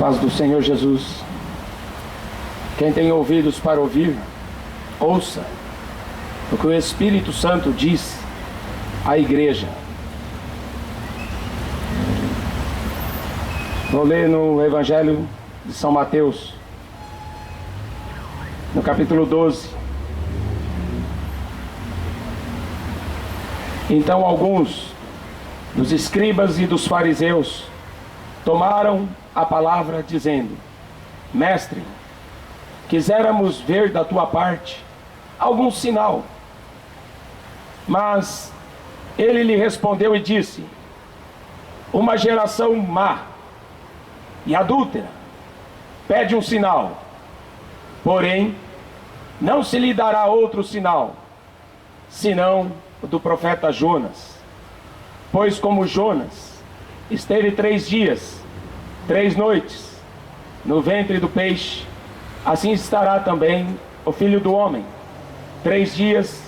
Paz do Senhor Jesus. Quem tem ouvidos para ouvir, ouça o que o Espírito Santo diz à igreja. Vou ler no Evangelho de São Mateus, no capítulo 12. Então alguns dos escribas e dos fariseus tomaram a palavra dizendo: Mestre, quiséramos ver da tua parte algum sinal. Mas ele lhe respondeu e disse: uma geração má e adúltera pede um sinal, porém não se lhe dará outro sinal, senão o do profeta Jonas. Pois como Jonas esteve 3 dias, 3 noites no ventre do peixe, assim estará também o Filho do Homem, 3 dias,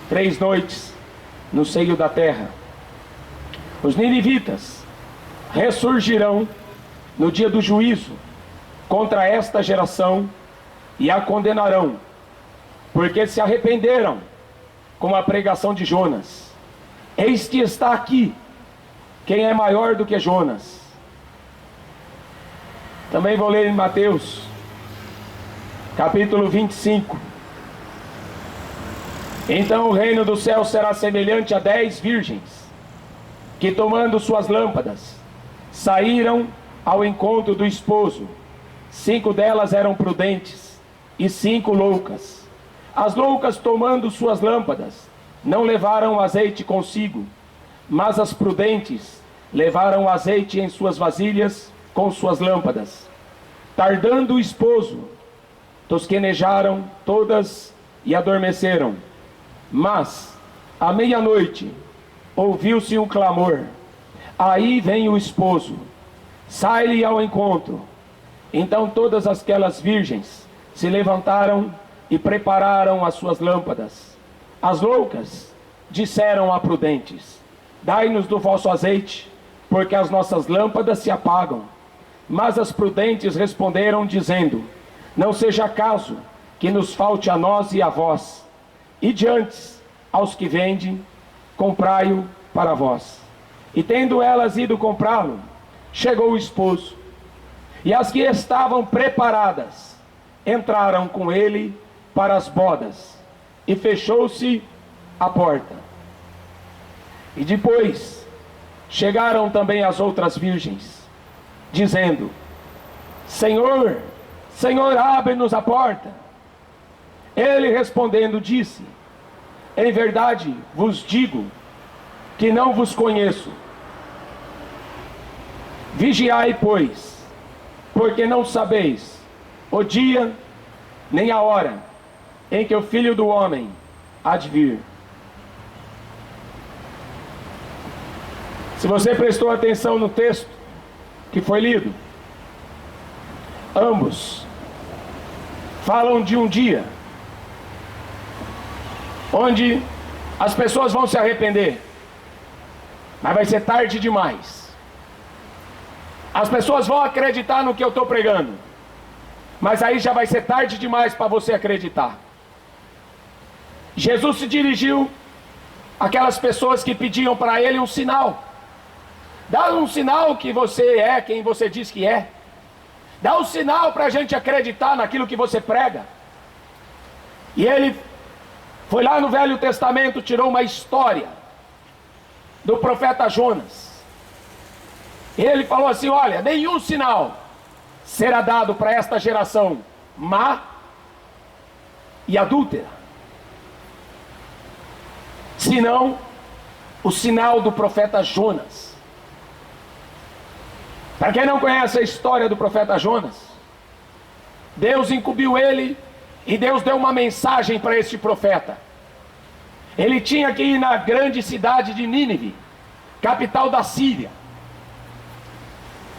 3 noites no seio da terra. Os ninivitas ressurgirão no dia do juízo contra esta geração e a condenarão, porque se arrependeram com a pregação de Jonas. Eis que está aqui quem é maior do que Jonas. Também vou ler em Mateus, capítulo 25. Então o reino do céu será semelhante a 10 virgens, que tomando suas lâmpadas, saíram ao encontro do esposo. 5 delas eram prudentes, e 5 loucas. As loucas, tomando suas lâmpadas, não levaram azeite consigo, mas as prudentes levaram azeite em suas vasilhas com suas lâmpadas. Tardando o esposo, tosquenejaram todas e adormeceram. Mas, à meia-noite, ouviu-se um clamor: aí vem o esposo, sai-lhe ao encontro. Então todas aquelas virgens se levantaram e prepararam as suas lâmpadas. As loucas disseram a prudentes: dai-nos do vosso azeite, porque as nossas lâmpadas se apagam. Mas as prudentes responderam dizendo: não seja caso que nos falte a nós e a vós, e diante aos que vendem, comprai-o para vós. E tendo elas ido comprá-lo, chegou o esposo, e as que estavam preparadas entraram com ele para as bodas, e fechou-se a porta. E depois chegaram também as outras virgens, dizendo: Senhor, Senhor, abre-nos a porta. Ele respondendo disse: em verdade vos digo que não vos conheço. Vigiai, pois, porque não sabeis o dia nem a hora em que o Filho do Homem há de vir. Se você prestou atenção no texto que foi lido, ambos falam de um dia onde as pessoas vão se arrepender, mas vai ser tarde demais. As pessoas vão acreditar no que eu estou pregando, mas aí já vai ser tarde demais para você acreditar. Jesus se dirigiu àquelas pessoas que pediam para ele um sinal. Dá um sinal que você é quem você diz que é. Dá um sinal para a gente acreditar naquilo que você prega. E ele foi lá no Velho Testamento, tirou uma história do profeta Jonas. Ele falou assim: olha, nenhum sinal será dado para esta geração má e adúltera, senão o sinal do profeta Jonas. Para quem não conhece a história do profeta Jonas, Deus incumbiu ele e Deus deu uma mensagem para este profeta. Ele tinha que ir na grande cidade de Nínive, capital da Síria,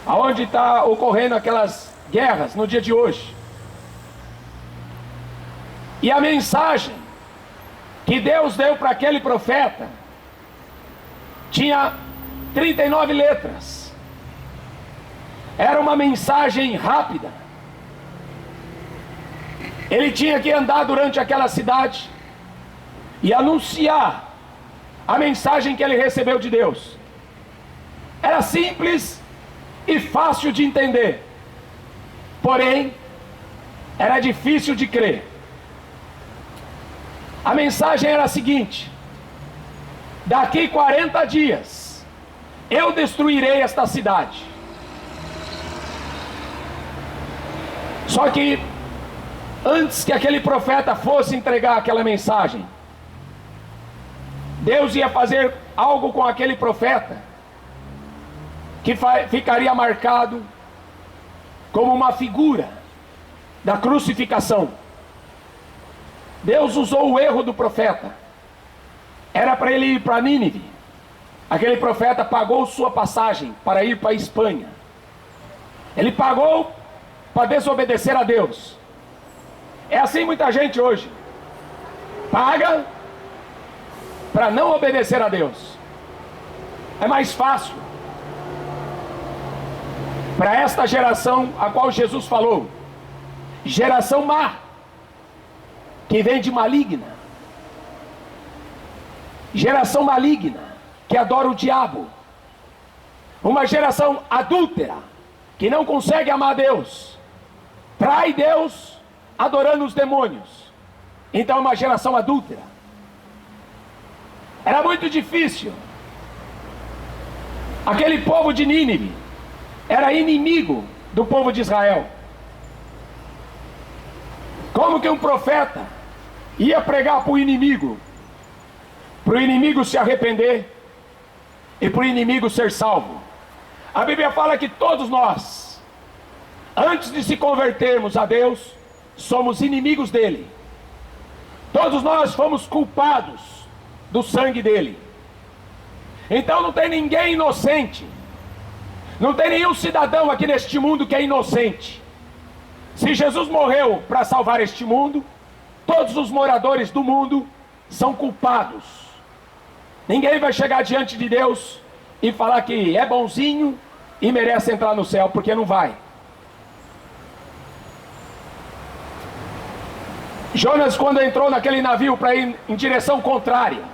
aonde está ocorrendo aquelas guerras no dia de hoje. E a mensagem que Deus deu para aquele profeta tinha 39 letras. Era uma mensagem rápida. Ele tinha que andar durante aquela cidade e anunciar a mensagem que ele recebeu de Deus. Era simples e fácil de entender, porém era difícil de crer. A mensagem era a seguinte: daqui 40 dias eu destruirei esta cidade. Só que antes que aquele profeta fosse entregar aquela mensagem, Deus ia fazer algo com aquele profeta que ficaria marcado como uma figura da crucificação. Deus usou o erro do profeta. Era para ele ir para Nínive. Aquele profeta pagou sua passagem para ir para a Espanha. Ele pagou para desobedecer a Deus. É assim muita gente hoje. Paga para não obedecer a Deus. É mais fácil. Para esta geração a qual Jesus falou, geração má, que vem de maligna, geração maligna, que adora o diabo, uma geração adúltera, que não consegue amar Deus, trai Deus adorando os demônios. Então é uma geração adúltera. Era muito difícil. Aquele povo de Nínive era inimigo do povo de Israel. Como que um profeta ia pregar para o inimigo se arrepender e para o inimigo ser salvo? A Bíblia fala que todos nós, antes de se convertermos a Deus, somos inimigos dele. Todos nós fomos culpados do sangue dele. Então não tem ninguém inocente. Não tem nenhum cidadão aqui neste mundo que é inocente. Se Jesus morreu para salvar este mundo, todos os moradores do mundo são culpados. Ninguém vai chegar diante de Deus e falar que é bonzinho e merece entrar no céu, porque não vai. Jonas, quando entrou naquele navio para ir em direção contrária,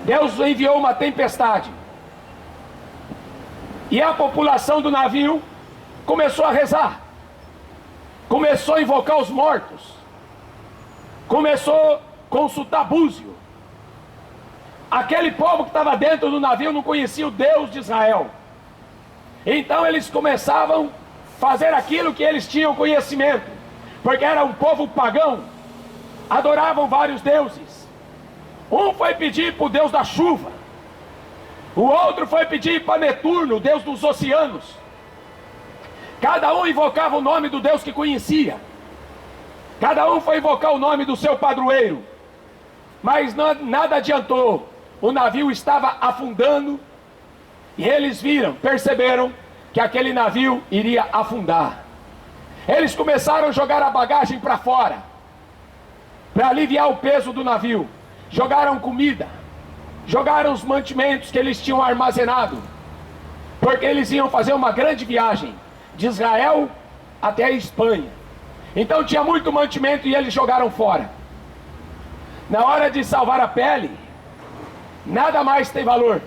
Deus enviou uma tempestade. E a população do navio começou a rezar, começou a invocar os mortos, começou a consultar búzio. Aquele povo que estava dentro do navio não conhecia o Deus de Israel. Então eles começavam a fazer aquilo que eles tinham conhecimento, porque era um povo pagão, adoravam vários deuses. Um foi pedir para o Deus da chuva, o outro foi pedir para Netuno, o Deus dos oceanos. Cada um invocava o nome do Deus que conhecia. Cada um foi invocar o nome do seu padroeiro. Mas nada adiantou. O navio estava afundando. E eles perceberam que aquele navio iria afundar. Eles começaram a jogar a bagagem para fora, para aliviar o peso do navio. Jogaram comida, jogaram os mantimentos que eles tinham armazenado, porque eles iam fazer uma grande viagem de Israel até a Espanha. Então tinha muito mantimento e eles jogaram fora. Na hora de salvar a pele, nada mais tem valor.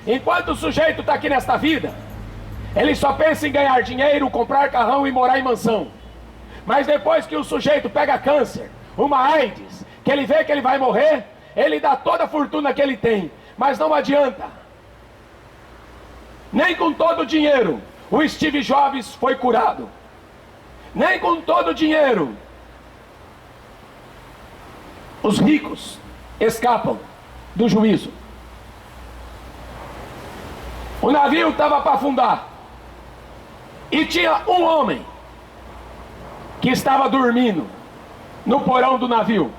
Enquanto o sujeito está aqui nesta vida, ele só pensa em ganhar dinheiro, comprar carrão e morar em mansão. Mas depois que o sujeito pega câncer, uma AIDS, que ele vê que ele vai morrer, ele dá toda a fortuna que ele tem. Mas não adianta. Nem com todo o dinheiro o Steve Jobs foi curado. Nem com todo o dinheiro os ricos escapam do juízo. O navio estava para afundar. E tinha um homem que estava dormindo no porão do navio.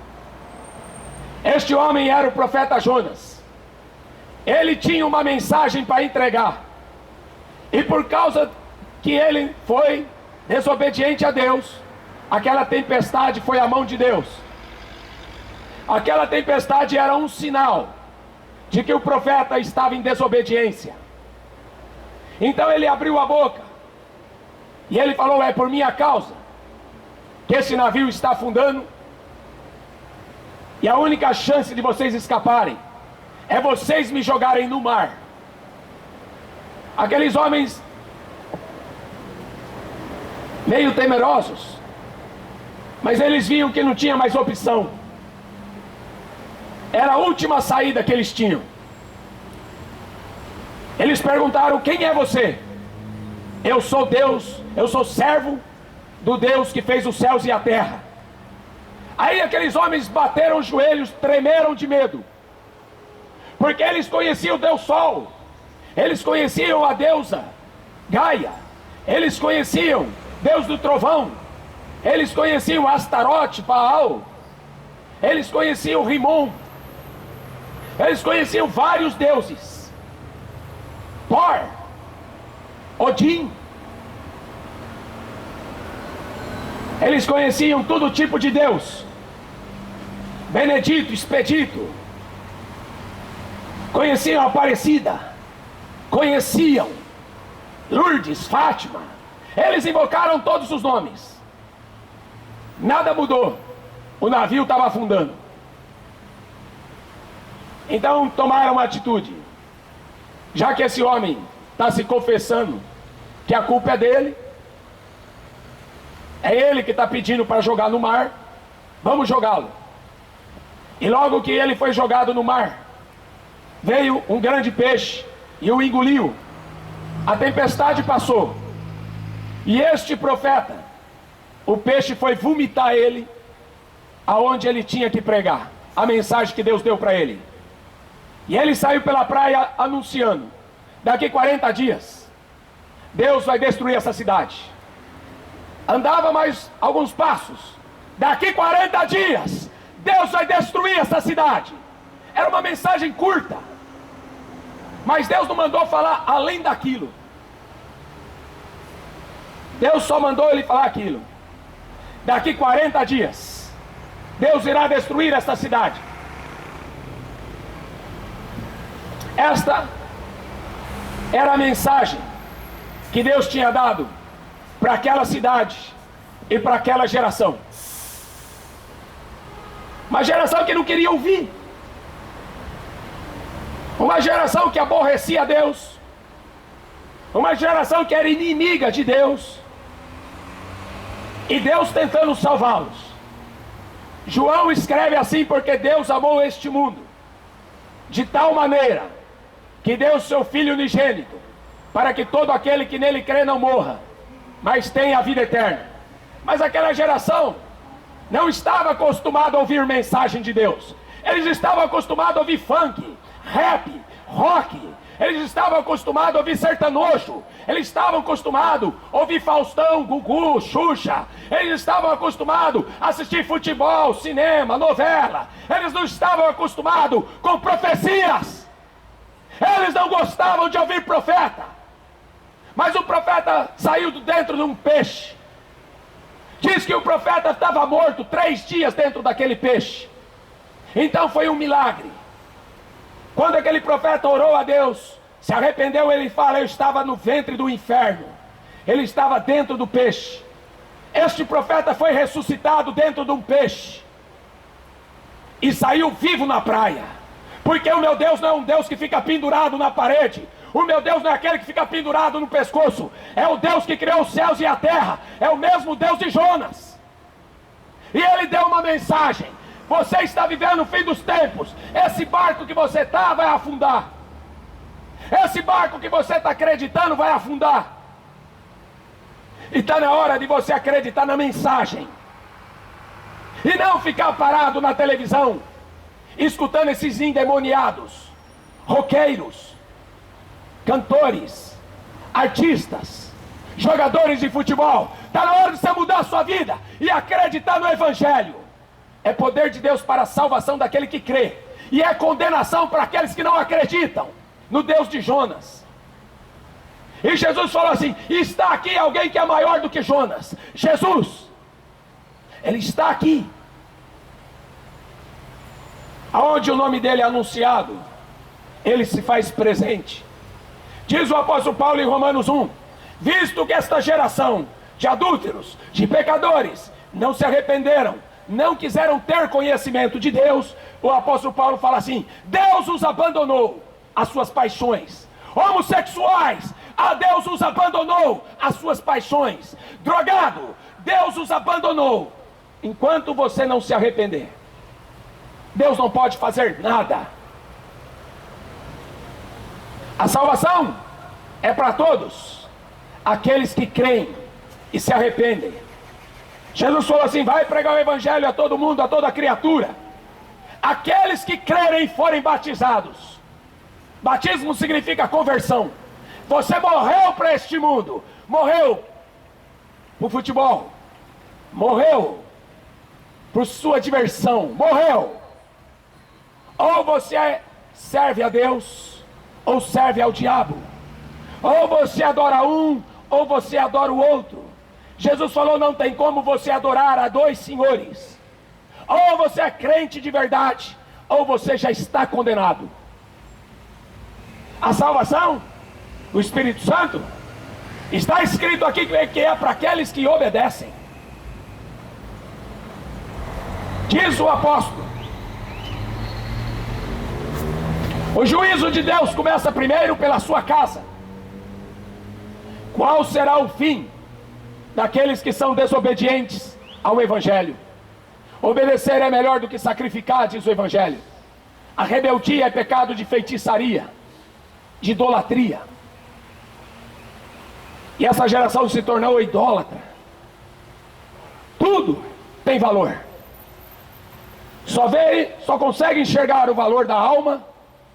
Este homem era o profeta Jonas. Ele tinha uma mensagem para entregar. E por causa que ele foi desobediente a Deus, aquela tempestade foi a mão de Deus. Aquela tempestade era um sinal de que o profeta estava em desobediência. Então ele abriu a boca e ele falou: é por minha causa que esse navio está afundando, e a única chance de vocês escaparem é vocês me jogarem no mar. Aqueles homens, meio temerosos, mas eles viam que não tinha mais opção. Era a última saída que eles tinham. Eles perguntaram: quem é você? Eu sou Deus, eu sou servo do Deus que fez os céus e a terra. Aí aqueles homens bateram os joelhos, tremeram de medo, porque eles conheciam o Deus Sol, eles conheciam a deusa Gaia, eles conheciam Deus do trovão, eles conheciam Astarote, Baal, eles conheciam Rimon, eles conheciam vários deuses, Thor, Odin. Eles conheciam todo tipo de Deus, Benedito, Expedito, conheciam Aparecida, conheciam Lourdes, Fátima. Eles invocaram todos os nomes. Nada mudou. O navio estava afundando. Então tomaram uma atitude. Já que esse homem está se confessando que a culpa é dele, é ele que está pedindo para jogar no mar, vamos jogá-lo. E logo que ele foi jogado no mar, veio um grande peixe e o engoliu. A tempestade passou, e este profeta, o peixe foi vomitar ele aonde ele tinha que pregar a mensagem que Deus deu para ele. E ele saiu pela praia anunciando: daqui 40 dias Deus vai destruir essa cidade. Andava mais alguns passos: daqui 40 dias Deus vai destruir essa cidade. Era uma mensagem curta, mas Deus não mandou falar além daquilo. Deus só mandou ele falar aquilo: daqui 40 dias Deus irá destruir esta cidade. Esta era a mensagem que Deus tinha dado para aquela cidade e para aquela geração. Uma geração que não queria ouvir, uma geração que aborrecia a Deus, uma geração que era inimiga de Deus, e Deus tentando salvá-los. João escreve assim: porque Deus amou este mundo de tal maneira que deu seu Filho unigênito, para que todo aquele que nele crê não morra, mas tenha a vida eterna. Mas aquela geração não estava acostumada a ouvir mensagem de Deus. Eles estavam acostumados a ouvir funk, rap, rock. Eles estavam acostumados a ouvir sertanojo. Eles estavam acostumados a ouvir Faustão, Gugu, Xuxa. Eles estavam acostumados a assistir futebol, cinema, novela. Eles não estavam acostumados com profecias. Eles não gostavam de ouvir profeta. Mas o profeta saiu de dentro de um peixe. Diz que o profeta estava morto 3 dias dentro daquele peixe. Então foi um milagre. Quando aquele profeta orou a Deus, se arrependeu, ele fala: eu estava no ventre do inferno. Ele estava dentro do peixe. Este profeta foi ressuscitado dentro de um peixe e saiu vivo na praia. Porque o meu Deus não é um Deus que fica pendurado na parede. O meu Deus não é aquele que fica pendurado no pescoço. É o Deus que criou os céus e a terra. É o mesmo Deus de Jonas. E ele deu uma mensagem: você está vivendo o fim dos tempos. Esse barco que você está vai afundar. Esse barco que você está acreditando vai afundar. E está na hora de você acreditar na mensagem. E não ficar parado na televisão, escutando esses endemoniados, roqueiros, cantores, artistas, jogadores de futebol. Está na hora de você mudar a sua vida e acreditar no Evangelho. É poder de Deus para a salvação daquele que crê, e é condenação para aqueles que não acreditam no Deus de Jonas. E Jesus falou assim: está aqui alguém que é maior do que Jonas. Jesus, ele está aqui. Aonde o nome dele é anunciado, ele se faz presente. Diz o apóstolo Paulo em Romanos 1: visto que esta geração de adúlteros, de pecadores, não se arrependeram, não quiseram ter conhecimento de Deus, o apóstolo Paulo fala assim: Deus os abandonou as suas paixões. Homossexuais, a Deus os abandonou as suas paixões. Drogado, Deus os abandonou. Enquanto você não se arrepender, Deus não pode fazer nada. A salvação é para todos aqueles que creem e se arrependem. Jesus falou assim: vai pregar o evangelho a todo mundo, a toda criatura. Aqueles que crerem e forem batizados. Batismo significa conversão. Você morreu para este mundo, morreu para o futebol, morreu por sua diversão, morreu. Ou você serve a Deus, ou serve ao diabo. Ou você adora um, ou você adora o outro. Jesus falou: não tem como você adorar a dois senhores. Ou você é crente de verdade, ou você já está condenado. A salvação, o Espírito Santo, está escrito aqui que é para aqueles que obedecem. Diz o apóstolo: o juízo de Deus começa primeiro pela sua casa. Qual será o fim daqueles que são desobedientes ao Evangelho? Obedecer é melhor do que sacrificar, diz o Evangelho. A rebeldia é pecado de feitiçaria, de idolatria. E essa geração se tornou idólatra. Tudo tem valor. Só consegue enxergar o valor da alma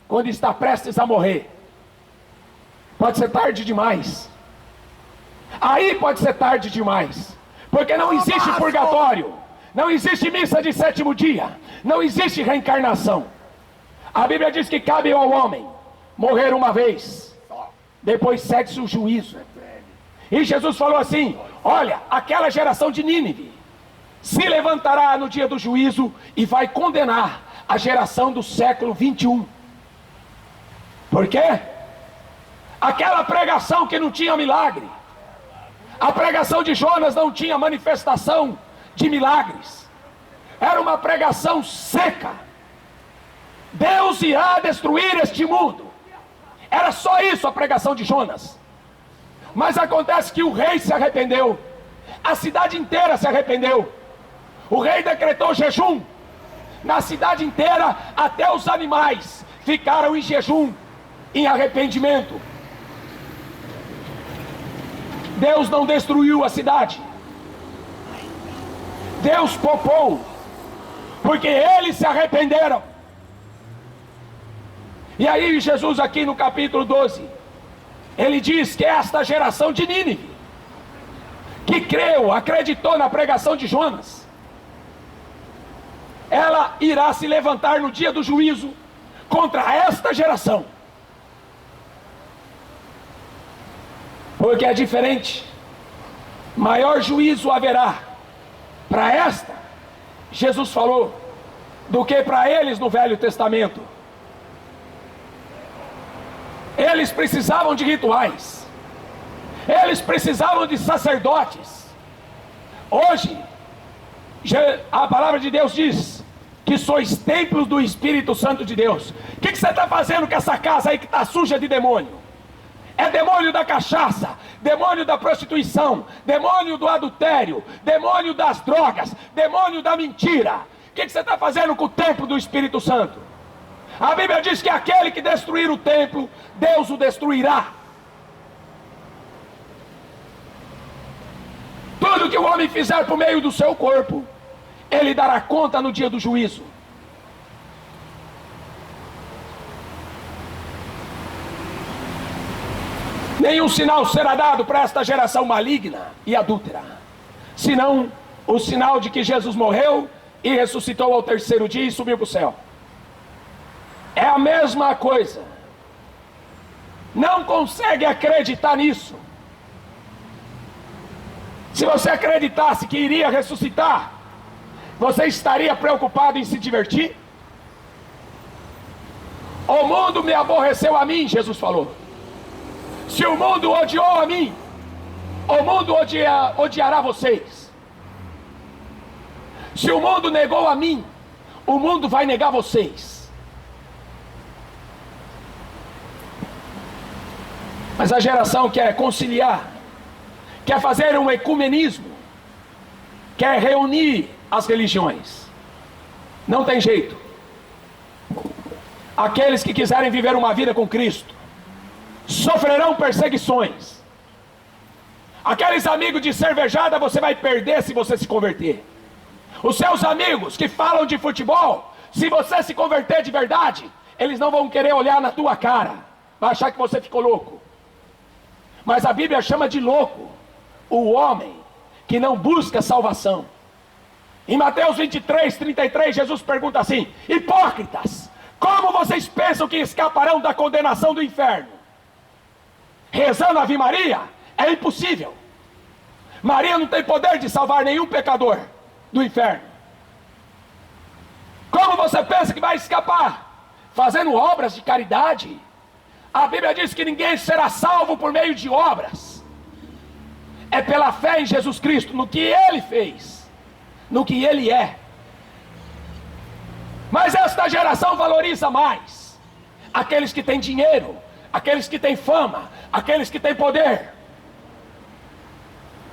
quando está prestes a morrer. Pode ser tarde demais. Aí pode ser tarde demais. Porque não existe purgatório, não existe missa de sétimo dia, não existe reencarnação. A Bíblia diz que cabe ao homem morrer uma vez, depois segue-se o juízo. E Jesus falou assim: olha, aquela geração de Nínive se levantará no dia do juízo e vai condenar a geração do século 21. Por quê? Aquela pregação que não tinha milagre, a pregação de Jonas não tinha manifestação de milagres, era uma pregação seca. Deus irá destruir este mundo. Era só isso a pregação de Jonas. Mas acontece que o rei se arrependeu, a cidade inteira se arrependeu. O rei decretou jejum na cidade inteira, até os animais ficaram em jejum, em arrependimento. Deus não destruiu a cidade, Deus poupou, porque eles se arrependeram. E aí Jesus aqui no capítulo 12, ele diz que esta geração de Nínive, que creu, acreditou na pregação de Jonas, ela irá se levantar no dia do juízo contra esta geração. Porque é diferente. Maior juízo haverá para esta, Jesus falou, do que para eles no Velho Testamento. Eles precisavam de rituais, eles precisavam de sacerdotes. Hoje a palavra de Deus diz que sois templos do Espírito Santo de Deus. O que você está fazendo com essa casa aí que está suja de demônio? É demônio da cachaça, demônio da prostituição, demônio do adultério, demônio das drogas, demônio da mentira. O que você está fazendo com o templo do Espírito Santo? A Bíblia diz que aquele que destruir o templo, Deus o destruirá. Tudo que o homem fizer por meio do seu corpo, ele dará conta no dia do juízo. Nenhum sinal será dado para esta geração maligna e adúltera, senão o sinal de que Jesus morreu e ressuscitou ao terceiro dia e subiu para o céu. É a mesma coisa. Não consegue acreditar nisso. Se você acreditasse que iria ressuscitar, você estaria preocupado em se divertir? O mundo me aborreceu a mim, Jesus falou. Se o mundo odiou a mim, o mundo odiará vocês. Se o mundo negou a mim, o mundo vai negar vocês. Mas a geração quer conciliar, quer fazer um ecumenismo, quer reunir as religiões. Não tem jeito. Aqueles que quiserem viver uma vida com Cristo sofrerão perseguições. Aqueles amigos de cervejada você vai perder se você se converter. Os seus amigos que falam de futebol, se você se converter de verdade, eles não vão querer olhar na tua cara, vai achar que você ficou louco. Mas a Bíblia chama de louco o homem que não busca salvação. Em Mateus 23, 33, Jesus pergunta assim: hipócritas, como vocês pensam que escaparão da condenação do inferno? Rezando a Ave Maria? É impossível. Maria não tem poder de salvar nenhum pecador do inferno. Como você pensa que vai escapar? Fazendo obras de caridade. A Bíblia diz que ninguém será salvo por meio de obras. É pela fé em Jesus Cristo, no que Ele fez, no que Ele é. Mas esta geração valoriza mais aqueles que têm dinheiro, aqueles que têm fama, aqueles que têm poder.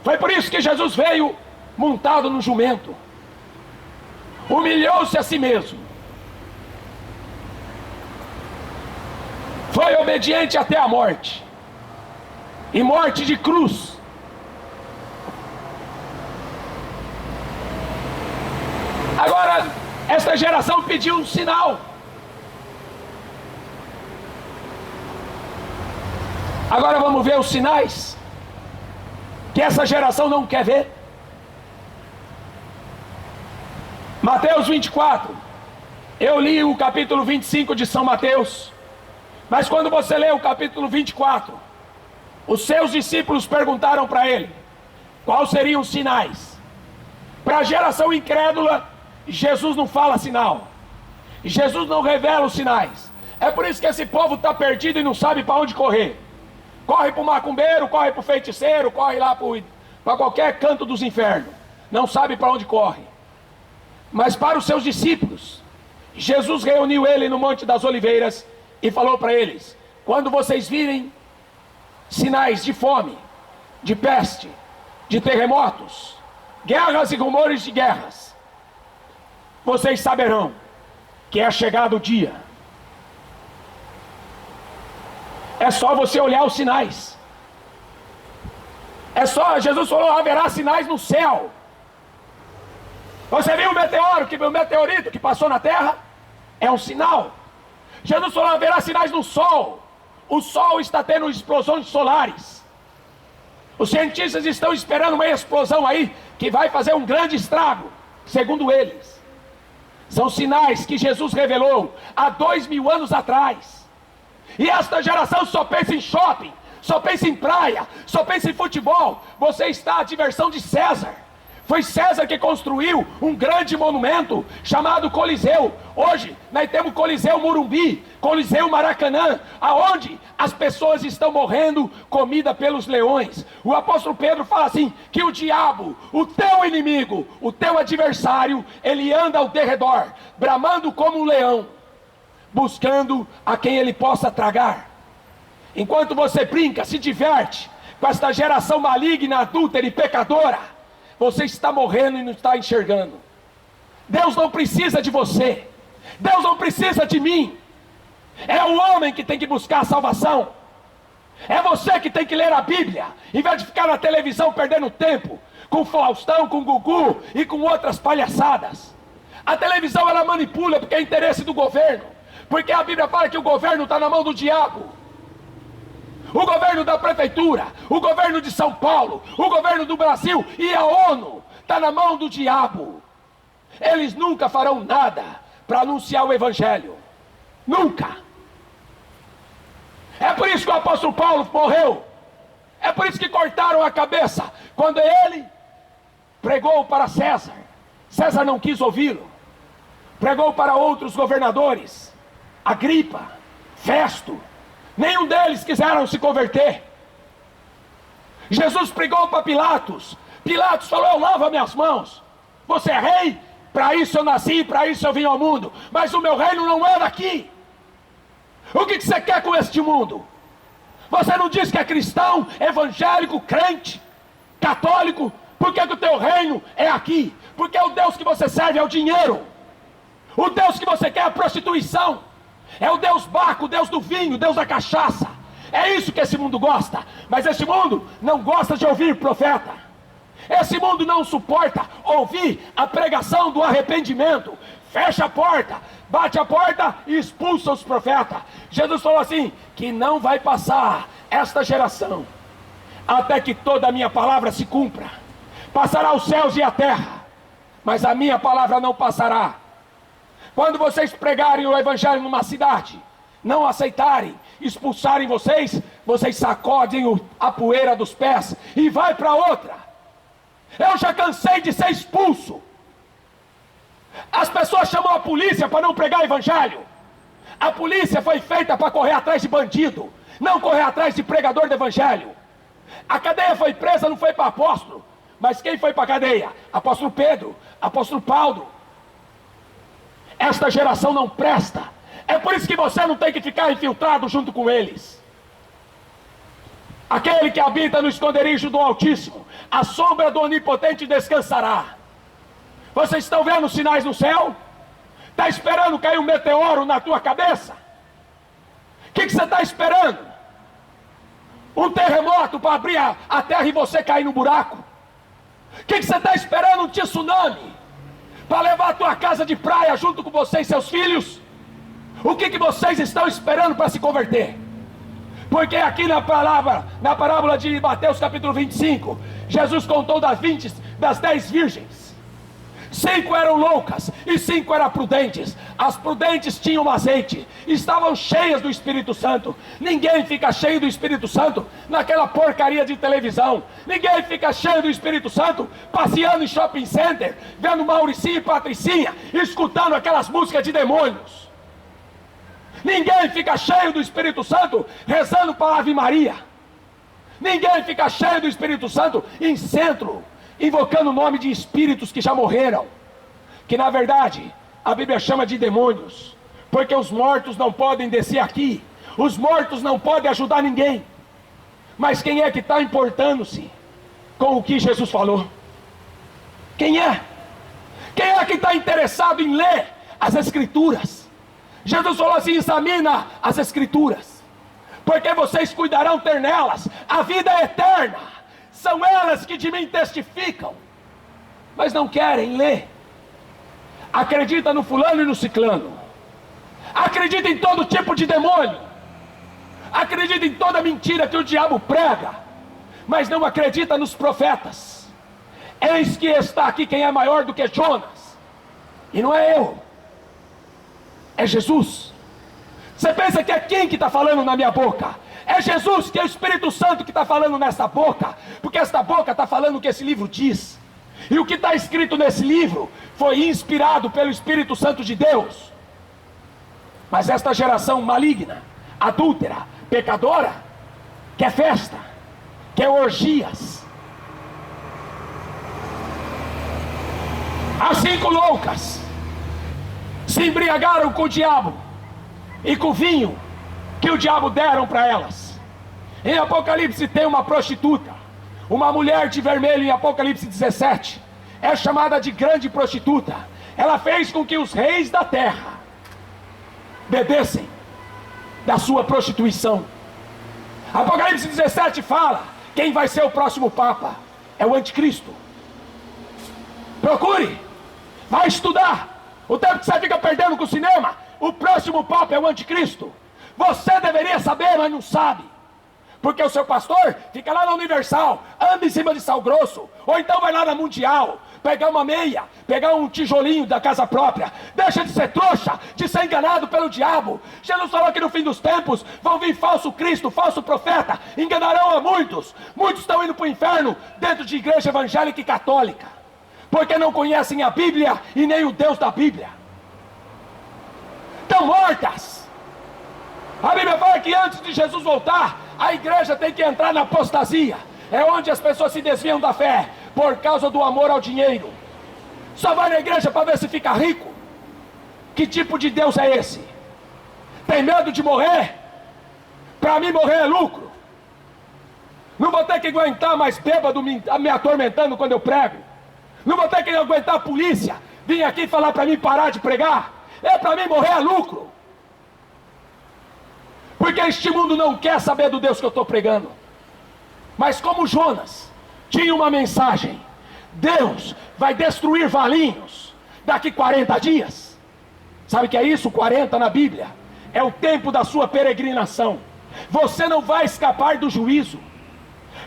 Foi por isso que Jesus veio montado no jumento, humilhou-se a si mesmo, foi obediente até a morte, e morte de cruz. Agora, esta geração pediu um sinal. Agora vamos ver os sinais que essa geração não quer ver. Mateus 24. Eu li o capítulo 25 de São Mateus, mas quando você lê o capítulo 24, os seus discípulos perguntaram para ele quais seriam os sinais. Para a geração incrédula, Jesus não fala sinal, Jesus não revela os sinais. É por isso que esse povo está perdido e não sabe para onde correr. Corre para o macumbeiro, corre para o feiticeiro, corre lá para qualquer canto dos infernos. Não sabe para onde corre. Mas para os seus discípulos, Jesus reuniu ele no Monte das Oliveiras e falou para eles: quando vocês virem sinais de fome, de peste, de terremotos, guerras e rumores de guerras, vocês saberão que é chegado o dia. É só você olhar os sinais. É só, Jesus falou, haverá sinais no céu. Você viu o meteorito que passou na terra? É um sinal. Jesus falou, haverá sinais no sol. O sol está tendo explosões solares. Os cientistas estão esperando uma explosão aí que vai fazer um grande estrago, segundo eles. São sinais que Jesus revelou há 2000 anos atrás. E esta geração só pensa em shopping, só pensa em praia, só pensa em futebol. Você está à diversão de César. Foi César que construiu um grande monumento chamado Coliseu. Hoje nós temos Coliseu Morumbi, Coliseu Maracanã, aonde as pessoas estão morrendo comida pelos leões. O apóstolo Pedro fala assim, que o diabo, o teu inimigo, o teu adversário, ele anda ao derredor, bramando como um leão, buscando a quem ele possa tragar. Enquanto você brinca, se diverte com esta geração maligna, adúltera e pecadora, você está morrendo e não está enxergando. Deus não precisa de você, Deus não precisa de mim. É o homem que tem que buscar a salvação. É você que tem que ler a Bíblia, em vez de ficar na televisão perdendo tempo com Faustão, com Gugu e com outras palhaçadas. A televisão ela manipula porque é interesse do governo, porque a Bíblia fala que o governo está na mão do diabo. O governo da prefeitura, o governo de São Paulo, o governo do Brasil e a ONU está na mão do diabo. Eles nunca farão nada para anunciar o Evangelho. Nunca. É por isso que o apóstolo Paulo morreu. É por isso que cortaram a cabeça quando ele pregou para César. César não quis ouvi-lo. Pregou para outros governadores, Agripa, Festo, Nenhum deles quiseram se converter. Jesus pregou para Pilatos. Pilatos falou: eu lavo minhas mãos. Você é rei? Para isso eu nasci, para isso eu vim ao mundo. Mas o meu reino não é daqui. O que você quer com este mundo? Você não diz que é cristão, evangélico, crente, católico? Por que o teu reino é aqui? Porque o Deus que você serve é o dinheiro. O Deus que você quer é a prostituição. É o Deus Baco, o Deus do vinho, o Deus da cachaça. É isso que esse mundo gosta. Mas esse mundo não gosta de ouvir profeta. Esse mundo não suporta ouvir a pregação do arrependimento. Fecha a porta, bate a porta e expulsa os profetas. Jesus falou assim, que não vai passar esta geração até que toda a minha palavra se cumpra. Passará os céus e a terra, mas a minha palavra não passará. Quando vocês pregarem o evangelho numa cidade, não aceitarem, expulsarem vocês, vocês sacodem a poeira dos pés e vai para outra. Eu já cansei de ser expulso. As pessoas chamam a polícia para não pregar o evangelho. A polícia foi feita para correr atrás de bandido, não correr atrás de pregador do evangelho. A cadeia foi presa, não foi para apóstolo. Mas quem foi para a cadeia? Apóstolo Pedro, apóstolo Paulo. Esta geração não presta. É por isso que você não tem que ficar infiltrado junto com eles. Aquele que habita no esconderijo do Altíssimo, a sombra do Onipotente descansará. Vocês estão vendo sinais no céu? Está esperando cair um meteoro na tua cabeça? O que você está esperando? Um terremoto para abrir a terra e você cair no buraco? O que você está esperando? Um tsunami para levar a tua casa de praia junto com você e seus filhos? O que vocês estão esperando para se converter? Porque aqui na parábola de Mateus capítulo 25, Jesus contou das 10 virgens. 5 eram loucas e 5 eram prudentes. As prudentes tinham azeite, estavam cheias do Espírito Santo. Ninguém fica cheio do Espírito Santo naquela porcaria de televisão. Ninguém fica cheio do Espírito Santo passeando em shopping center, vendo Mauricinho e Patricinha, escutando aquelas músicas de demônios. Ninguém fica cheio do Espírito Santo rezando para a Ave Maria. Ninguém fica cheio do Espírito Santo em centro, invocando o nome de espíritos que já morreram, que na verdade a Bíblia chama de demônios, porque os mortos não podem descer aqui, os mortos não podem ajudar ninguém. Mas quem é que está importando-se com o que Jesus falou? Quem é? Quem é que está interessado em ler as Escrituras? Jesus falou assim: examina as Escrituras, porque vocês cuidarão ter nelas a vida eterna. São elas que de mim testificam, mas não querem ler. Acredita no fulano e no ciclano. Acredita em todo tipo de demônio. Acredita em toda mentira que o diabo prega, mas não acredita nos profetas. Eis que está aqui quem é maior do que Jonas. E não é eu, é Jesus. Você pensa que é quem que está falando na minha boca? É Jesus, que é o Espírito Santo que está falando nessa boca, porque esta boca está falando o que esse livro diz. E o que está escrito nesse livro foi inspirado pelo Espírito Santo de Deus. Mas esta geração maligna, adúltera, pecadora, quer festa, quer orgias. As 5 loucas se embriagaram com o diabo e com o vinho que o diabo deram para elas. Em Apocalipse tem uma prostituta, uma mulher de vermelho. Em Apocalipse 17 é chamada de grande prostituta. Ela fez com que os reis da terra bebessem da sua prostituição. Apocalipse 17 fala quem vai ser o próximo papa. É o anticristo. Procure, vai estudar. O tempo que você fica perdendo com o cinema, o próximo papa é o anticristo. Você deveria saber, mas não sabe, porque o seu pastor fica lá na Universal, anda em cima de sal grosso, ou então vai lá na Mundial, pegar uma meia, pegar um tijolinho da casa própria. Deixa de ser trouxa, de ser enganado pelo diabo. Jesus falou que no fim dos tempos vão vir falso Cristo, falso profeta, enganarão a muitos. Muitos estão indo para o inferno dentro de igreja evangélica e católica, porque não conhecem a Bíblia e nem o Deus da Bíblia. Estão mortas. A Bíblia fala que antes de Jesus voltar, a igreja tem que entrar na apostasia. É onde as pessoas se desviam da fé, por causa do amor ao dinheiro. Só vai na igreja para ver se fica rico. Que tipo de Deus é esse? Tem medo de morrer? Para mim morrer é lucro. Não vou ter que aguentar mais bêbado me atormentando quando eu prego. Não vou ter que aguentar a polícia vir aqui falar para mim parar de pregar. Para mim morrer é lucro. Porque este mundo não quer saber do Deus que eu estou pregando. Mas como Jonas tinha uma mensagem: Deus vai destruir Valinhos daqui 40 dias. Sabe o que é isso? 40 na Bíblia é o tempo da sua peregrinação. Você não vai escapar do juízo.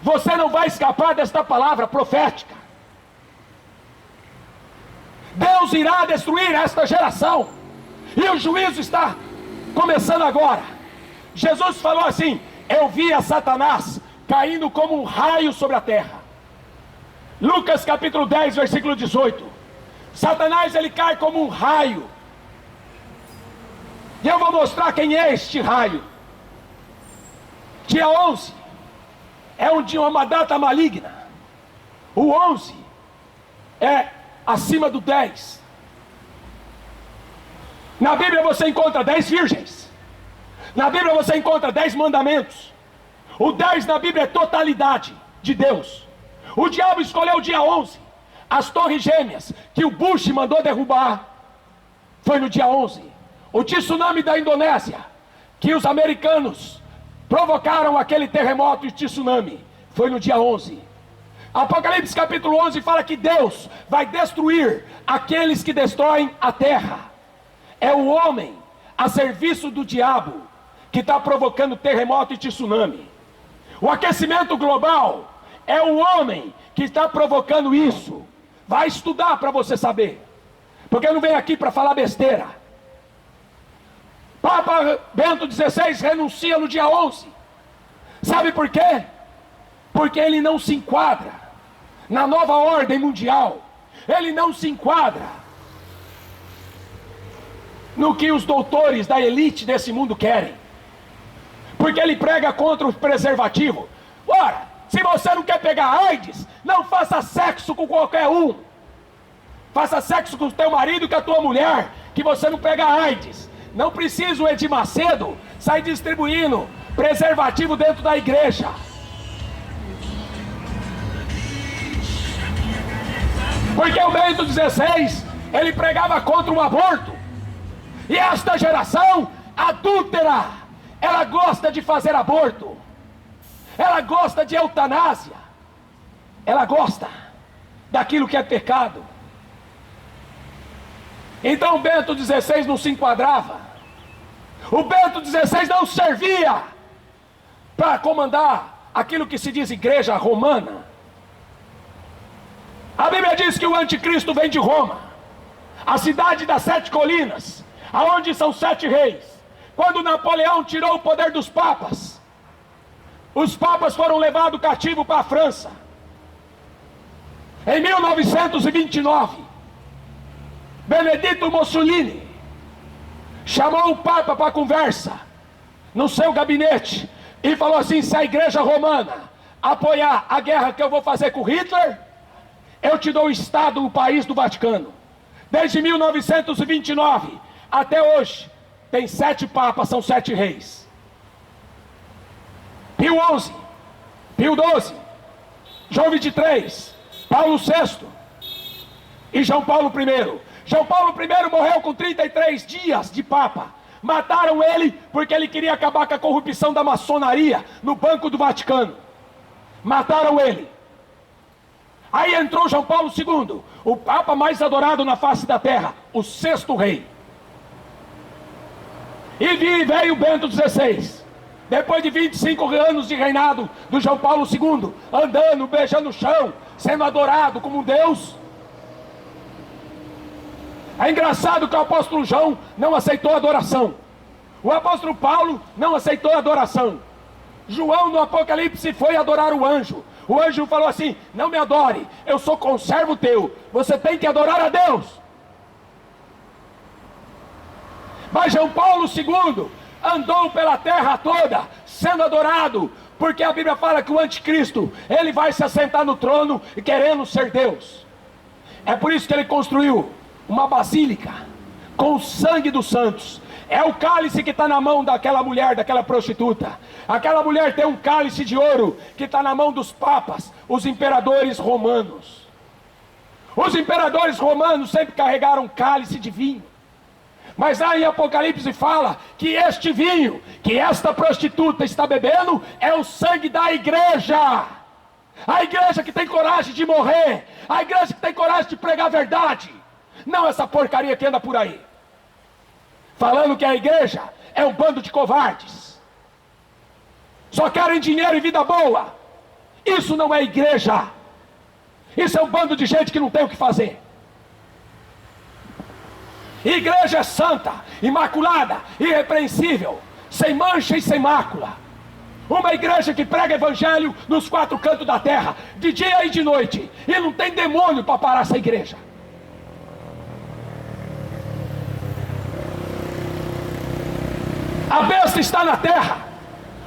Você não vai escapar desta palavra profética. Deus irá destruir esta geração. E o juízo está começando agora. Jesus falou assim: eu via Satanás caindo como um raio sobre a terra. Lucas capítulo 10, versículo 18. Satanás, ele cai como um raio. E eu vou mostrar quem é este raio. Dia 11 é uma data maligna. O 11 é acima do 10. Na Bíblia você encontra 10 virgens. Na Bíblia você encontra 10 mandamentos. O 10 na Bíblia é totalidade de Deus. O diabo escolheu o dia 11. As torres gêmeas que o Bush mandou derrubar foi no dia 11. O tsunami da Indonésia, que os americanos provocaram aquele terremoto e tsunami, foi no dia 11. Apocalipse capítulo 11 fala que Deus vai destruir aqueles que destroem a terra. É o homem a serviço do diabo que está provocando terremoto e tsunami. O aquecimento global é o homem que está provocando isso. Vai estudar para você saber, porque eu não venho aqui para falar besteira. Papa Bento XVI renuncia no dia 11. Sabe por quê? Porque ele não se enquadra na nova ordem mundial. Ele não se enquadra no que os doutores da elite desse mundo querem. Porque ele prega contra o preservativo. Ora, se você não quer pegar AIDS, não faça sexo com qualquer um. Faça sexo com o teu marido e com a tua mulher, que você não pega AIDS. Não precisa o Edir Macedo sair distribuindo preservativo dentro da igreja. Porque o Bento XVI, ele pregava contra o aborto. E esta geração adúltera, ela gosta de fazer aborto. Ela gosta de eutanásia. Ela gosta daquilo que é pecado. Então o Bento XVI não se enquadrava. O Bento XVI não servia para comandar aquilo que se diz igreja romana. A Bíblia diz que o anticristo vem de Roma, a cidade das 7 colinas, aonde são 7 reis. Quando Napoleão tirou o poder dos papas, os papas foram levados cativos para a França. Em 1929, Benedito Mussolini chamou o Papa para conversa no seu gabinete e falou assim: se a igreja romana apoiar a guerra que eu vou fazer com Hitler, eu te dou o Estado, o país do Vaticano. Desde 1929 até hoje tem 7 papas, são 7 reis. Pio XI, Pio XII, João XXIII, Paulo VI e João Paulo I. João Paulo I morreu com 33 dias de papa. Mataram ele porque ele queria acabar com a corrupção da maçonaria no Banco do Vaticano. Mataram ele. Aí entrou João Paulo II, o papa mais adorado na face da terra, o 6º rei. E veio Bento XVI. Depois de 25 anos de reinado do João Paulo II, andando, beijando o chão, sendo adorado como um Deus. É engraçado que o apóstolo João não aceitou a adoração. O apóstolo Paulo não aceitou a adoração. João no Apocalipse foi adorar o anjo. O anjo falou assim: não me adore, eu sou conservo teu, você tem que adorar a Deus. Mas João Paulo II andou pela terra toda, sendo adorado, porque a Bíblia fala que o anticristo, ele vai se assentar no trono e querendo ser Deus. É por isso que ele construiu uma basílica com o sangue dos santos. É o cálice que está na mão daquela mulher, daquela prostituta. Aquela mulher tem um cálice de ouro que está na mão dos papas, os imperadores romanos. Os imperadores romanos sempre carregaram um cálice de vinho. Mas lá em Apocalipse fala que este vinho, que esta prostituta está bebendo, é o sangue da igreja. A igreja que tem coragem de morrer. A igreja que tem coragem de pregar a verdade. Não essa porcaria que anda por aí, falando que a igreja é um bando de covardes. Só querem dinheiro e vida boa. Isso não é igreja. Isso é um bando de gente que não tem o que fazer. Igreja é santa, imaculada, irrepreensível, sem mancha e sem mácula. Uma igreja que prega evangelho nos 4 cantos da terra, de dia e de noite. E não tem demônio para parar essa igreja. A besta está na terra,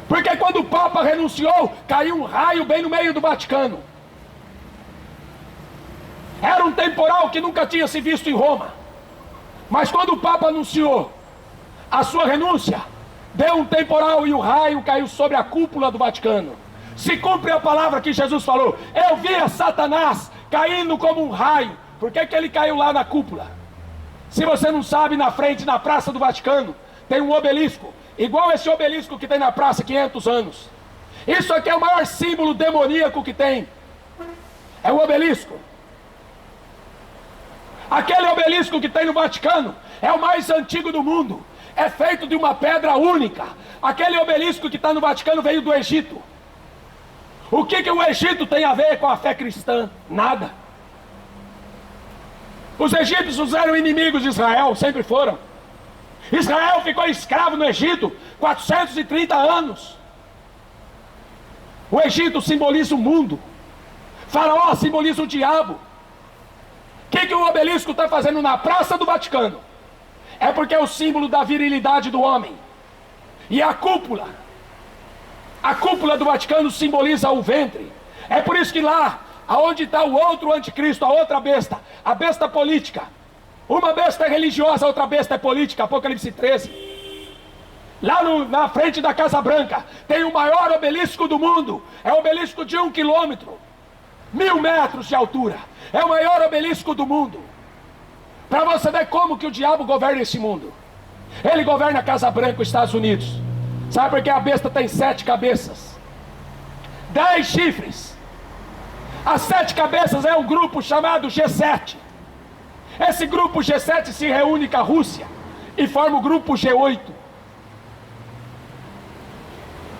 porque quando o Papa renunciou, caiu um raio bem no meio do Vaticano. Era um temporal que nunca tinha se visto em Roma. Mas quando o Papa anunciou a sua renúncia, deu um temporal e o raio caiu sobre a cúpula do Vaticano. Se cumpre a palavra que Jesus falou. Eu via Satanás caindo como um raio. Por que ele caiu lá na cúpula? Se você não sabe, na frente, na Praça do Vaticano, tem um obelisco, igual esse obelisco que tem na praça há 500 anos. Isso aqui é o maior símbolo demoníaco que tem. É o obelisco. Aquele obelisco que tem no Vaticano é o mais antigo do mundo. É feito de uma pedra única. Aquele obelisco que está no Vaticano veio do Egito. O que o Egito tem a ver com a fé cristã? Nada. Os egípcios eram inimigos de Israel, sempre foram. Israel ficou escravo no Egito 430 anos. O Egito simboliza o mundo. Faraó simboliza o diabo. O que o obelisco está fazendo na Praça do Vaticano? É porque é o símbolo da virilidade do homem. E a cúpula do Vaticano simboliza o ventre. É por isso que lá, aonde está o outro anticristo, a outra besta, a besta política. Uma besta é religiosa, a outra besta é política, Apocalipse 13. Lá na frente da Casa Branca, tem o maior obelisco do mundo. É o obelisco de 1 quilômetro, 1000 metros de altura. É o maior obelisco do mundo. Para você ver como que o diabo governa esse mundo. Ele governa a Casa Branca, os Estados Unidos. Sabe por que a besta tem 7 cabeças? 10 chifres. As 7 cabeças é um grupo chamado G7. Esse grupo G7 se reúne com a Rússia e forma o grupo G8.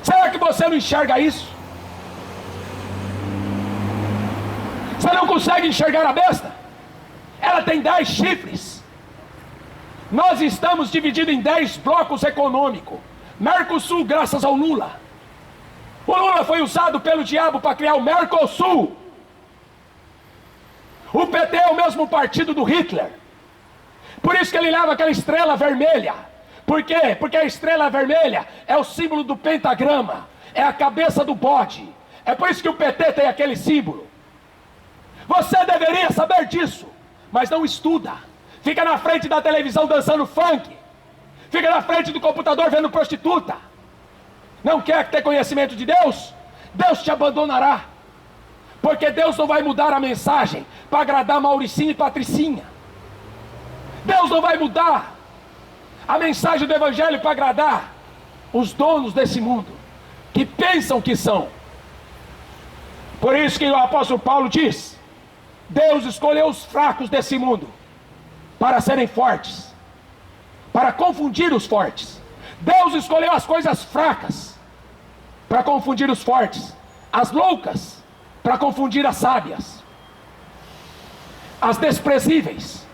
Será que você não enxerga isso? Você não consegue enxergar a besta? Ela tem 10 chifres. Nós estamos divididos em 10 blocos econômicos. Mercosul, graças ao Lula. O Lula foi usado pelo diabo para criar o Mercosul. O PT é o mesmo partido do Hitler. Por isso que ele leva aquela estrela vermelha. Por quê? Porque a estrela vermelha é o símbolo do pentagrama. É a cabeça do bode. É por isso que o PT tem aquele símbolo. Você deveria saber disso, mas não estuda. Fica na frente da televisão dançando funk. Fica na frente do computador vendo prostituta. Não quer ter conhecimento de Deus? Deus te abandonará. Porque Deus não vai mudar a mensagem para agradar Mauricinho e Patricinha. Deus não vai mudar a mensagem do Evangelho para agradar os donos desse mundo, que pensam que são. Por isso que o apóstolo Paulo diz: Deus escolheu os fracos desse mundo para serem fortes, para confundir os fortes. Deus escolheu as coisas fracas para confundir os fortes, as loucas para confundir as sábias, as desprezíveis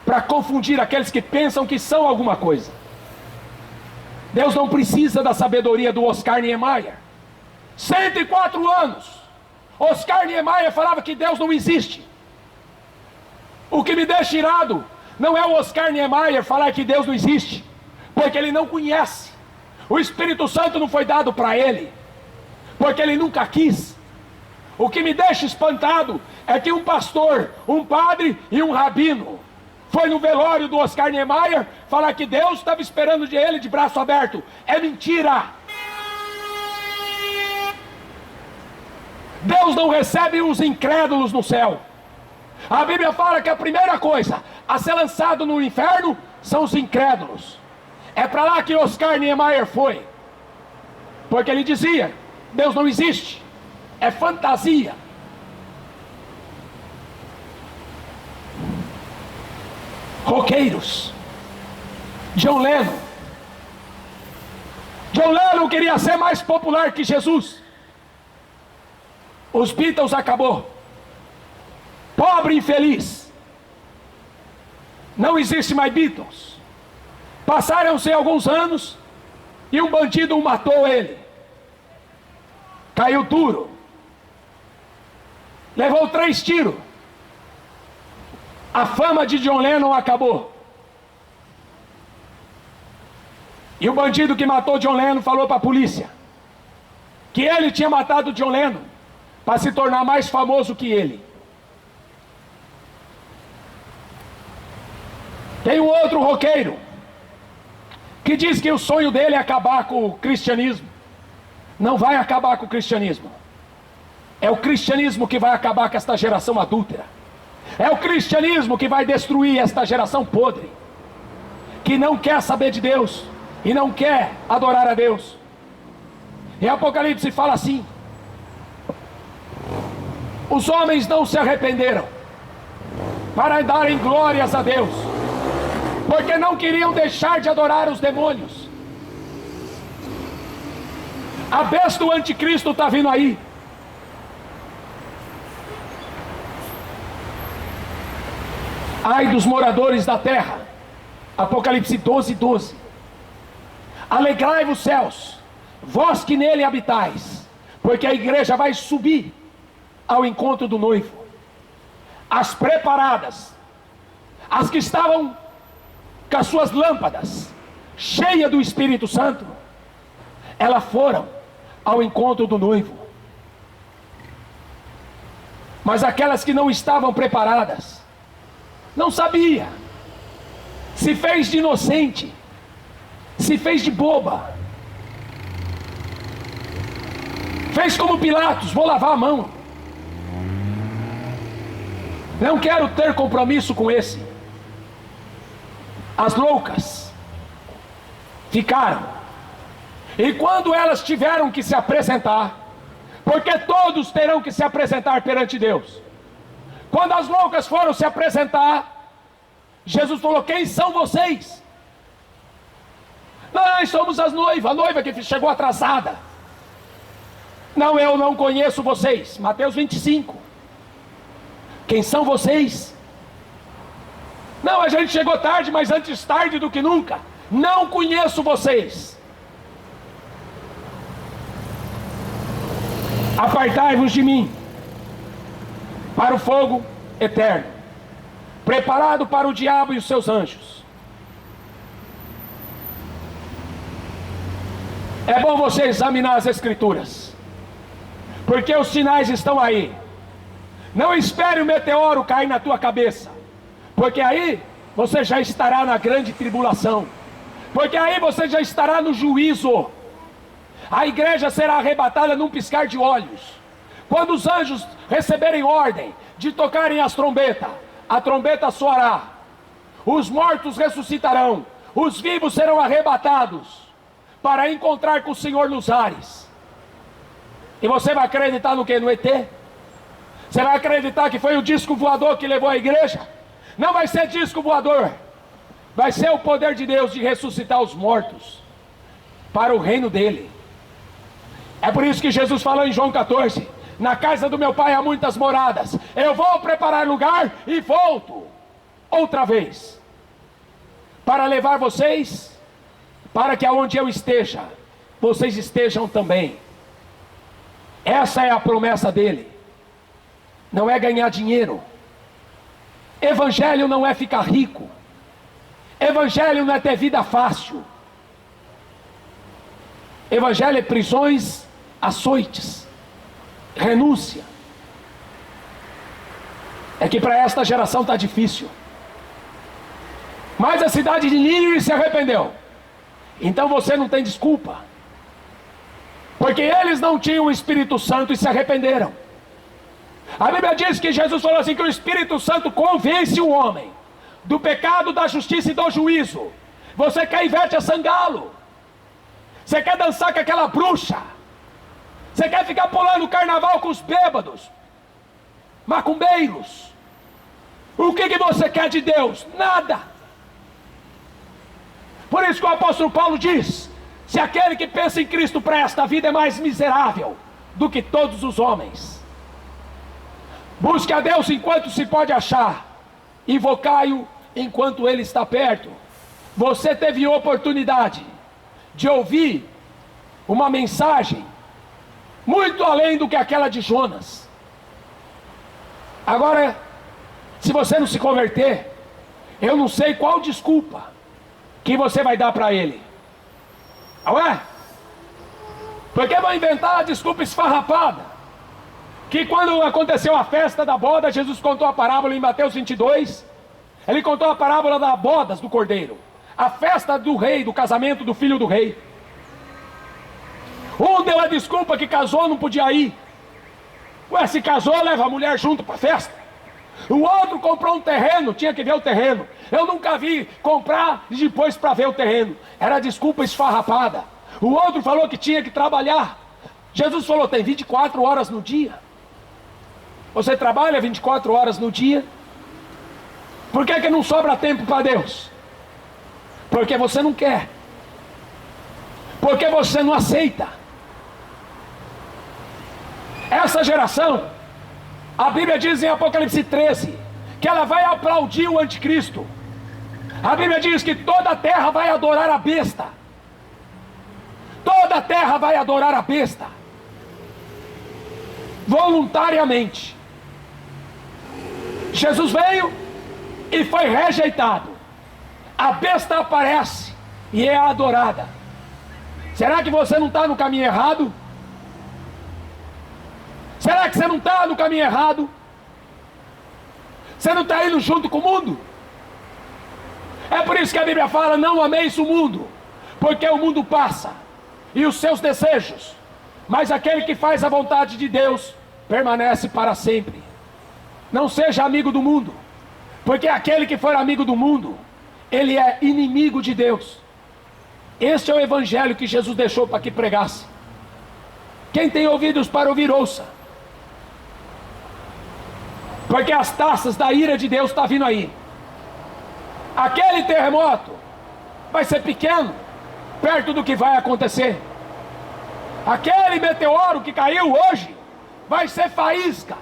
para confundir aqueles que pensam que são alguma coisa. Deus não precisa da sabedoria do Oscar Niemeyer. 104 anos Oscar Niemeyer falava que Deus não existe. O que me deixa irado não é o Oscar Niemeyer falar que Deus não existe, porque ele não conhece O Espírito Santo não foi dado para ele, porque ele nunca quis. O que me deixa espantado é que um pastor, um padre e um rabino foi no velório do Oscar Niemeyer falar que Deus estava esperando de ele de braço aberto. É mentira! Deus não recebe os incrédulos no céu. A Bíblia fala que a primeira coisa a ser lançado no inferno são os incrédulos. É para lá que Oscar Niemeyer foi, porque ele dizia: Deus não existe, é fantasia. Roqueiros. John Lennon queria ser mais popular que Jesus. Os Beatles acabou. Pobre infeliz. Não existe mais Beatles. Passaram-se alguns anos e um bandido matou ele. Caiu duro. Levou 3 tiros. A fama de John Lennon acabou. E o bandido que matou John Lennon falou para a polícia que ele tinha matado John Lennon para se tornar mais famoso que ele. Tem um outro roqueiro que diz que o sonho dele é acabar com o cristianismo. Não vai acabar com o cristianismo. É o cristianismo que vai acabar com esta geração adúltera. É o cristianismo que vai destruir esta geração podre, que não quer saber de Deus e não quer adorar a Deus. Em Apocalipse fala assim: os homens não se arrependeram para darem glórias a Deus, porque não queriam deixar de adorar os demônios. A besta do anticristo está vindo aí. Ai dos moradores da terra. Apocalipse 12:12. Alegrai-vos céus, vós que nele habitais, porque a igreja vai subir ao encontro do noivo. As preparadas, as que estavam com as suas lâmpadas cheias do Espírito Santo, elas foram ao encontro do noivo. Mas aquelas que não estavam preparadas, não sabia, se fez de inocente, se fez de boba, fez como Pilatos: vou lavar a mão, não quero ter compromisso com esse. As loucas ficaram, e quando elas tiveram que se apresentar, porque todos terão que se apresentar perante Deus, quando as loucas foram se apresentar, Jesus falou: quem são vocês? Nós somos as noivas, a noiva que chegou atrasada. Não, eu não conheço vocês. Mateus 25. Quem são vocês? Não, a gente chegou tarde, mas antes tarde do que nunca. Não conheço vocês. Apartai-vos de mim, para o fogo eterno, preparado para o diabo e os seus anjos. É bom você examinar as Escrituras, porque os sinais estão aí. Não espere o meteoro cair na tua cabeça, porque aí você já estará na grande tribulação, porque aí você já estará no juízo. A igreja será arrebatada num piscar de olhos. Quando os anjos receberem ordem de tocarem as trombetas, a trombeta soará, os mortos ressuscitarão, os vivos serão arrebatados para encontrar com o Senhor nos ares. E você vai acreditar no quê? No ET? Você vai acreditar que foi o disco voador que levou a igreja? Não vai ser disco voador, vai ser o poder de Deus de ressuscitar os mortos para o reino dele. É por isso que Jesus falou em João 14: na casa do meu pai há muitas moradas, eu vou preparar lugar e volto outra vez para levar vocês, para que aonde eu esteja, vocês estejam também. Essa é a promessa dele. Não é ganhar dinheiro. Evangelho não é ficar rico. Evangelho não é ter vida fácil. Evangelho é prisões, açoites, renúncia. É que para esta geração está difícil. Mas a cidade de Nínive se arrependeu. Então você não tem desculpa. Porque eles não tinham o Espírito Santo e se arrependeram. A Bíblia diz que Jesus falou assim, que o Espírito Santo convence o homem do pecado, da justiça e do juízo. Você quer Ivete Sangalo? Você quer dançar com aquela bruxa? Você quer ficar pulando o carnaval com os bêbados, macumbeiros? O que você quer de Deus? Nada. Por isso que o apóstolo Paulo diz: se aquele que pensa em Cristo presta, a vida é mais miserável do que todos os homens. Busque a Deus enquanto se pode achar, invocai-o enquanto Ele está perto. Você teve oportunidade de ouvir uma mensagem muito além do que aquela de Jonas. Agora, se você não se converter, eu não sei qual desculpa que você vai dar para ele. Não é? Porque vão inventar a desculpa esfarrapada, que quando aconteceu a festa da boda, Jesus contou a parábola em Mateus 22. Ele contou a parábola das bodas do cordeiro, a festa do rei, do casamento do filho do rei. Um deu a desculpa que casou, não podia ir. Ué, se casou, leva a mulher junto para a festa. O outro comprou um terreno, tinha que ver o terreno. Eu nunca vi comprar e depois para ver o terreno. Era desculpa esfarrapada. O outro falou que tinha que trabalhar. Jesus falou, tem 24 horas no dia. Você trabalha 24 horas no dia? Por que não sobra tempo para Deus? Porque você não quer. Porque você não aceita. Essa geração, a Bíblia diz em Apocalipse 13, que ela vai aplaudir o anticristo. A Bíblia diz que toda a terra vai adorar a besta. Toda a terra vai adorar a besta. Voluntariamente. Jesus veio e foi rejeitado. A besta aparece e é adorada. Será que você não está no caminho errado? Será que você não está no caminho errado? Você não está indo junto com o mundo? É por isso que a Bíblia fala, não ameis o mundo, porque o mundo passa, e os seus desejos, mas aquele que faz a vontade de Deus, permanece para sempre. Não seja amigo do mundo, porque aquele que for amigo do mundo, ele é inimigo de Deus. Este é o evangelho que Jesus deixou para que pregasse. Quem tem ouvidos para ouvir, ouça. Porque as taças da ira de Deus estão vindo aí. Aquele terremoto vai ser pequeno, perto do que vai acontecer. Aquele meteoro que caiu hoje, vai ser faísca,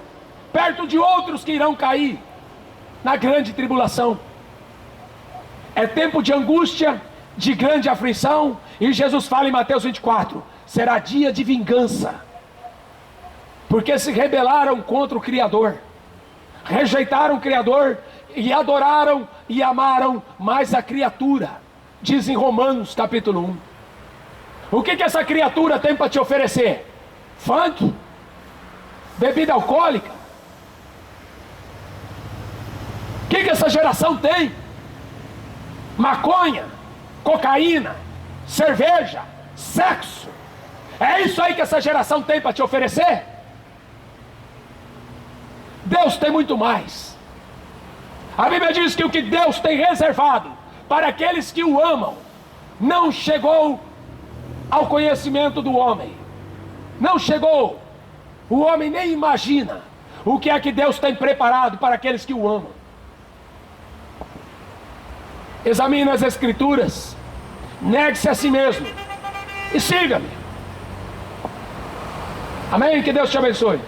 perto de outros que irão cair na grande tribulação. É tempo de angústia, de grande aflição, e Jesus fala em Mateus 24, será dia de vingança, porque se rebelaram contra o Criador, rejeitaram o Criador, e adoraram e amaram mais a criatura, diz em Romanos capítulo 1. O que essa criatura tem para te oferecer? Funk? Bebida alcoólica? O que essa geração tem? Maconha, cocaína, cerveja, sexo. É isso aí que essa geração tem para te oferecer? Deus tem muito mais. A Bíblia diz que o que Deus tem reservado para aqueles que o amam não chegou ao conhecimento do homem. Não chegou. O homem nem imagina o que é que Deus tem preparado para aqueles que o amam. Examine as Escrituras, negue-se a si mesmo e siga-me. Amém? Que Deus te abençoe.